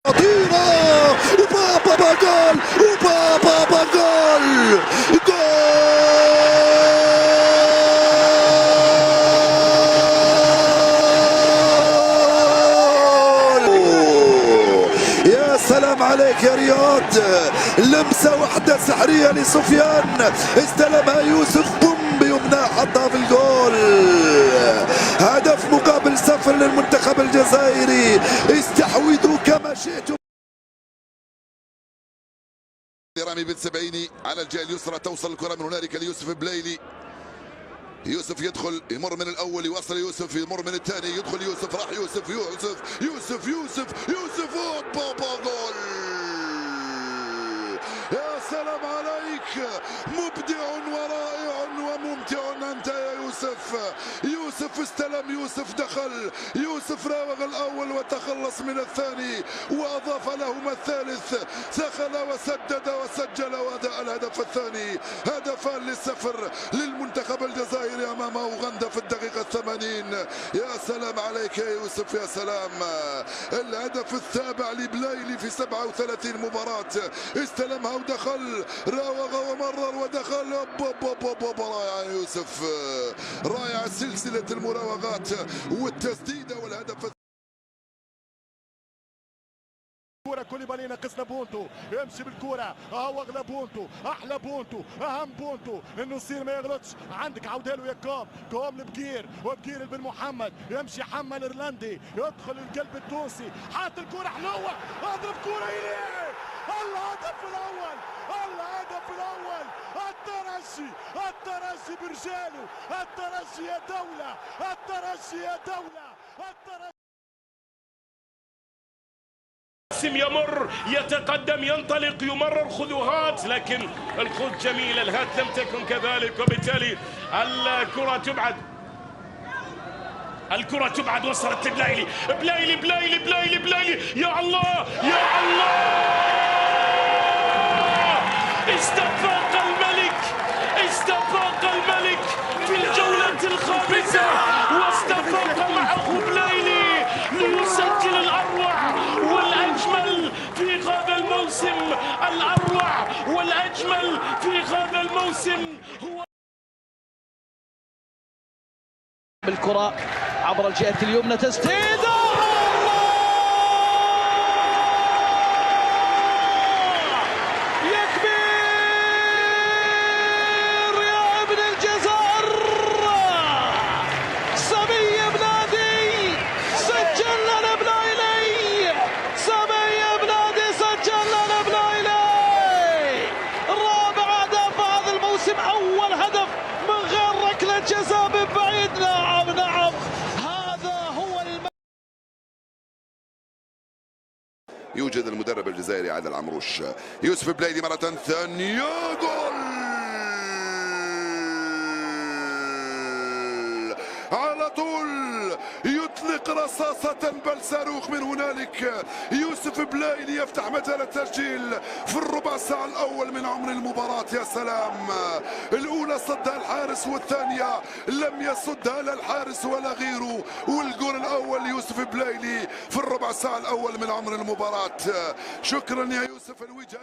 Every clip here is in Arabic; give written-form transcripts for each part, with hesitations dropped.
خطيرة وبابا جول وبابا جول يا سلام عليك يا رياض. لمسة واحدة سحرية لسفيان، استلمها يوسف بوم بيمنى حطها في الجول. هدف مقابل 0 للمنتخب الجزائري. استحوذوا كما شئتم. رامي بن سبعيني على الجهة اليسرى، توصل الكرة من هنالك ليوسف بلايلي. يوسف يدخل، يمر من الاول، يوصل يوسف، يمر من الثاني، يدخل يوسف، راح يوسف يوسف يوسف يوسف يوسف بابا جول. يا سلام عليك، مبدع ورائع وممتع انت يا يوسف. يوسف استلم، يوسف دخل، يوسف راوغ الاول وتخلص من الثاني واضاف لهما الثالث، دخل وسدد وسجل واداء الهدف الثاني. هدفان للصفر للمنتخب الجزائري امام اوغندا في الدقيقه 80. يا سلام عليك يا يوسف، يا سلام. الهدف السابع لبلايلي في 37 مباراه، استلمها ودخل، راوغ ومرر ودخل. رائع يا يوسف، رائع سلسله المراوغات والتسديده والهدف. كرة كوليبالي ناقصنا بونتو، يمشي بالكرة، هو اغلى بونتو، احلى بونتو، اهم بونتو انه يصير ما يغلطش. عندك عودها له يا كوم لبكير، وبكير بن محمد يمشي، حمى الايرلندي يدخل القلب التونسي، حاط الكرة حلوة، اضرب كرة اليه، الهدف الاول، الهدف الاول. الترجي برجاله، الترجي يا دولة، الترجي يا دولة، الترجي. يمر، يتقدم، ينطلق، يمرر خذوهات، لكن الخذ جميل، الهات لم تكن كذلك، وبالتالي الكرة تبعد، الكرة تبعد. وصلت لبلايلي، بلايلي بلايلي بلايلي بلايلي، يا الله يا الله. استفاق الملك، استفاق الملك في الجولة الخامسة، واستفاق معه بلايلي ليسجل الأروع والأجمل في هذا الموسم، الأروع والأجمل في هذا الموسم. هو بالكرة عبر الجهة اليمنى، تسديدة يوجد المدرب الجزائري عادل عمروش. يوسف بلايلي مرة ثانية، جول على طول، يطلق رصاصة بل صاروخ من هنالك. يوسف بلايلي يفتح مجال التسجيل في الربع ساعة الأول من عمر المباراة. يا سلام، الأولى صدها الحارس والثانية لم يصدها لا الحارس ولا غيره، والجول الأول يوسف بلايلي في الربع ساعة الأول من عمر المباراة. شكرا يا يوسف. الوجهة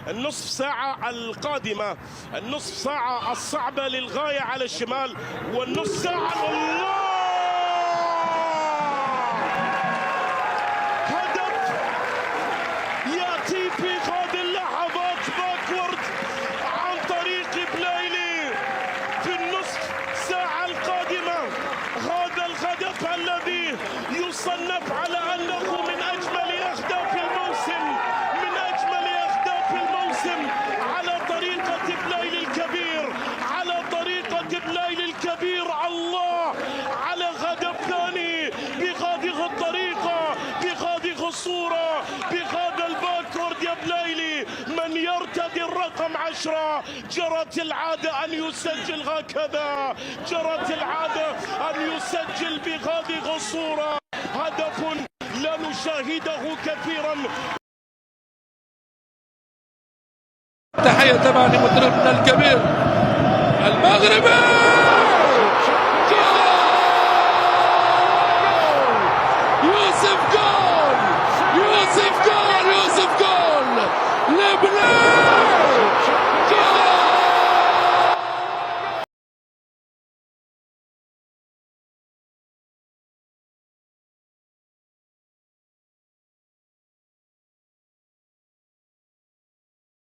النصف ساعة القادمة، النصف ساعة الصعبة للغاية على الشمال، والنصف ساعة الله، هدف يأتي في هذه اللحظات باكورد عن طريق بلايلي في النصف ساعة القادمة. هذا الهدف الذي يصنف على أنه من أجمل أهداف الموسم، على طريقة بلايلي الكبير، على طريقة بلايلي الكبير. الله على هدف ثاني بهذه الطريقة، بهذه الصورة، بهذا الباكورد يا بلايلي. من يرتدي الرقم 10 جرت العادة أن يسجل هكذا، جرت العادة أن يسجل بهذه الصورة. هدف لا نشاهده كثيرا. تحية طبعا لمدربنا الكبير المغربي.